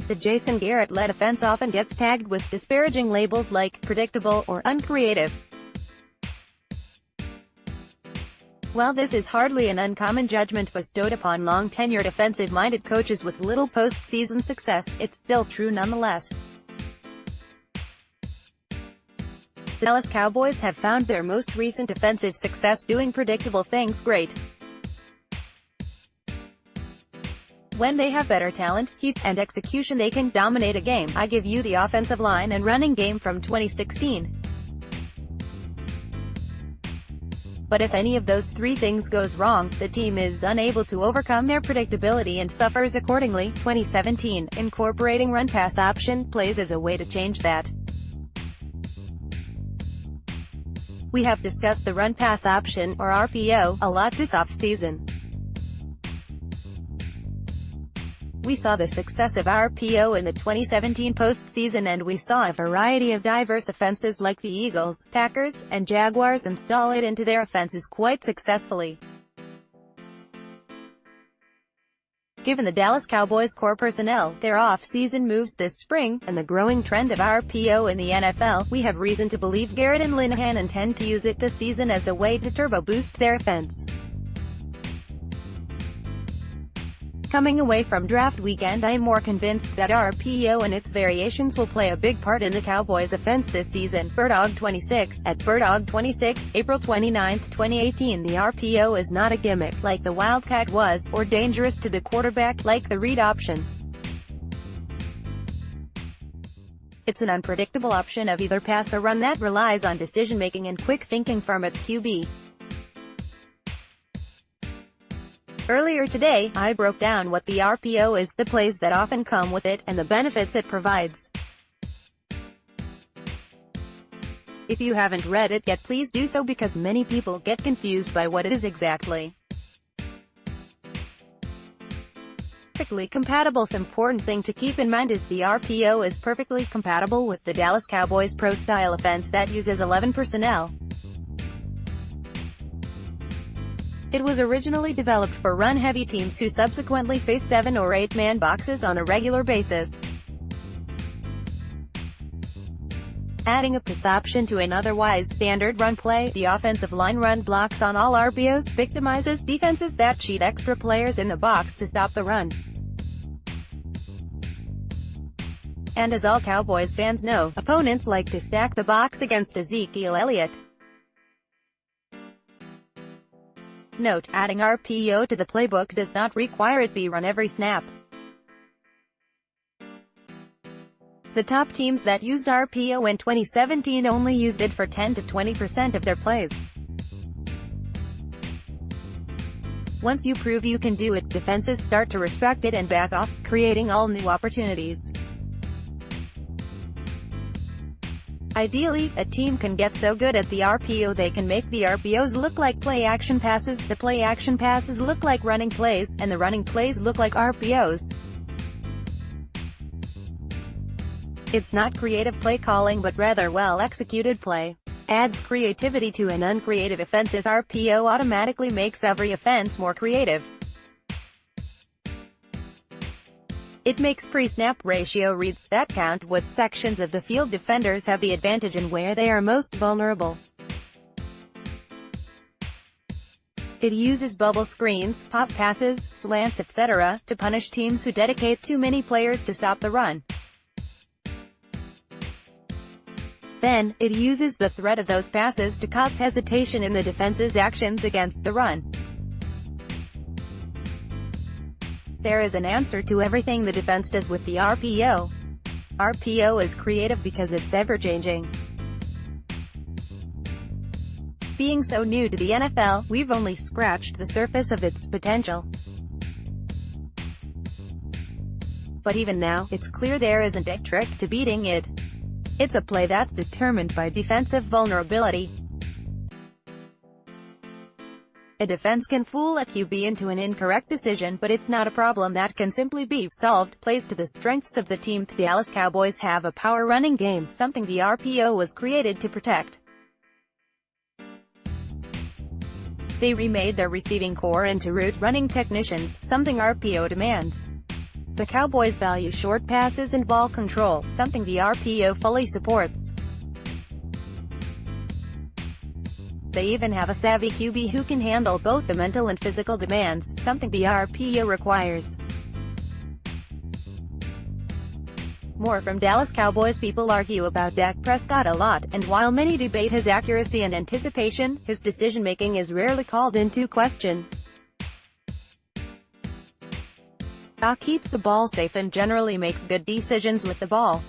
The Jason Garrett-led offense often gets tagged with disparaging labels like predictable or uncreative. While this is hardly an uncommon judgment bestowed upon long-tenured offensive-minded coaches with little postseason success, it's still true nonetheless. The Dallas Cowboys have found their most recent offensive success doing predictable things great. When they have better talent, heath, and execution, they can dominate a game. I give you the offensive line and running game from 2016. But if any of those three things goes wrong, the team is unable to overcome their predictability and suffers accordingly. 2017, incorporating run-pass option plays as a way to change that. We have discussed the run-pass option, or RPO, a lot this offseason. We saw the success of RPO in the 2017 postseason, and we saw a variety of diverse offenses like the Eagles, Packers, and Jaguars install it into their offenses quite successfully. Given the Dallas Cowboys core personnel, their off-season moves this spring, and the growing trend of RPO in the NFL, we have reason to believe Garrett and Linehan intend to use it this season as a way to turbo-boost their offense. Coming away from draft weekend, I am more convinced that RPO and its variations will play a big part in the Cowboys' offense this season. Birdog26, at Birdog26, April 29, 2018. The RPO is not a gimmick, like the Wildcat was, or dangerous to the quarterback, like the read option. It's an unpredictable option of either pass or run that relies on decision-making and quick thinking from its QB. Earlier today, I broke down what the RPO is, the plays that often come with it, and the benefits it provides. If you haven't read it yet, please do so, because many people get confused by what it is exactly. Perfectly compatible. The important thing to keep in mind is the RPO is perfectly compatible with the Dallas Cowboys pro-style offense that uses 11 personnel. It was originally developed for run-heavy teams who subsequently face 7 or 8-man boxes on a regular basis. Adding a pass option to an otherwise standard run play, the offensive line run blocks on all RPOs, victimizes defenses that cheat extra players in the box to stop the run. And as all Cowboys fans know, opponents like to stack the box against Ezekiel Elliott. Note, adding RPO to the playbook does not require it be run every snap. The top teams that used RPO in 2017 only used it for 10 to 20% of their plays. Once you prove you can do it, defenses start to respect it and back off, creating all new opportunities. Ideally, a team can get so good at the RPO they can make the RPOs look like play-action passes, the play-action passes look like running plays, and the running plays look like RPOs. It's not creative play calling, but rather well-executed play. Adds creativity to an uncreative offensive. RPO automatically makes every offense more creative. It makes pre-snap ratio reads that count what sections of the field defenders have the advantage and where they are most vulnerable. It uses bubble screens, pop passes, slants, etc., to punish teams who dedicate too many players to stop the run. Then, it uses the threat of those passes to cause hesitation in the defense's actions against the run. There is an answer to everything the defense does with the RPO. RPO is creative because it's ever-changing. Being so new to the NFL, we've only scratched the surface of its potential. But even now, it's clear there isn't a trick to beating it. It's a play that's determined by defensive vulnerability. A defense can fool a QB into an incorrect decision, but it's not a problem that can simply be solved. Plays to the strengths of the team. The Dallas Cowboys have a power running game, something the RPO was created to protect. They remade their receiving core into route running technicians, something RPO demands. The Cowboys value short passes and ball control, something the RPO fully supports. They even have a savvy QB who can handle both the mental and physical demands, something the RPO requires. More from Dallas Cowboys. People argue about Dak Prescott a lot, and while many debate his accuracy and anticipation, his decision-making is rarely called into question. Dak keeps the ball safe and generally makes good decisions with the ball.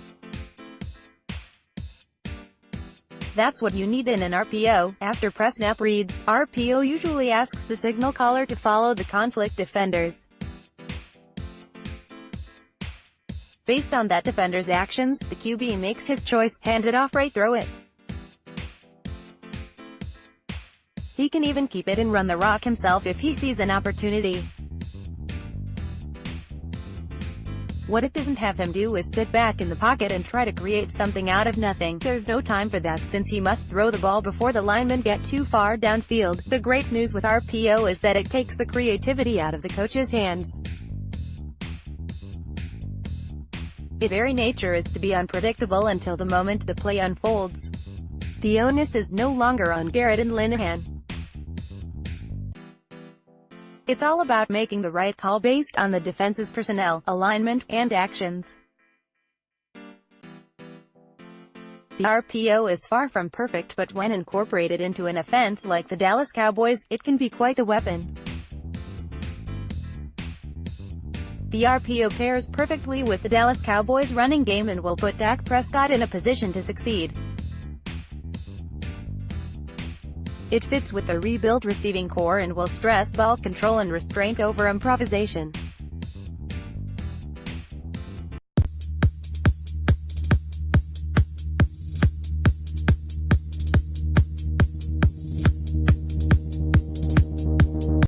That's what you need in an RPO. After press snap reads, RPO usually asks the signal caller to follow the conflict defenders. Based on that defender's actions, the QB makes his choice: hand it off, right, throw it. He can even keep it and run the rock himself if he sees an opportunity. What it doesn't have him do is sit back in the pocket and try to create something out of nothing. There's no time for that, since he must throw the ball before the linemen get too far downfield. The great news with RPO is that it takes the creativity out of the coach's hands. Its very nature is to be unpredictable until the moment the play unfolds. The onus is no longer on Garrett and Linehan. It's all about making the right call based on the defense's personnel, alignment, and actions. The RPO is far from perfect, but when incorporated into an offense like the Dallas Cowboys, it can be quite the weapon. The RPO pairs perfectly with the Dallas Cowboys running game and will put Dak Prescott in a position to succeed. It fits with the rebuilt receiving core and will stress ball control and restraint over improvisation.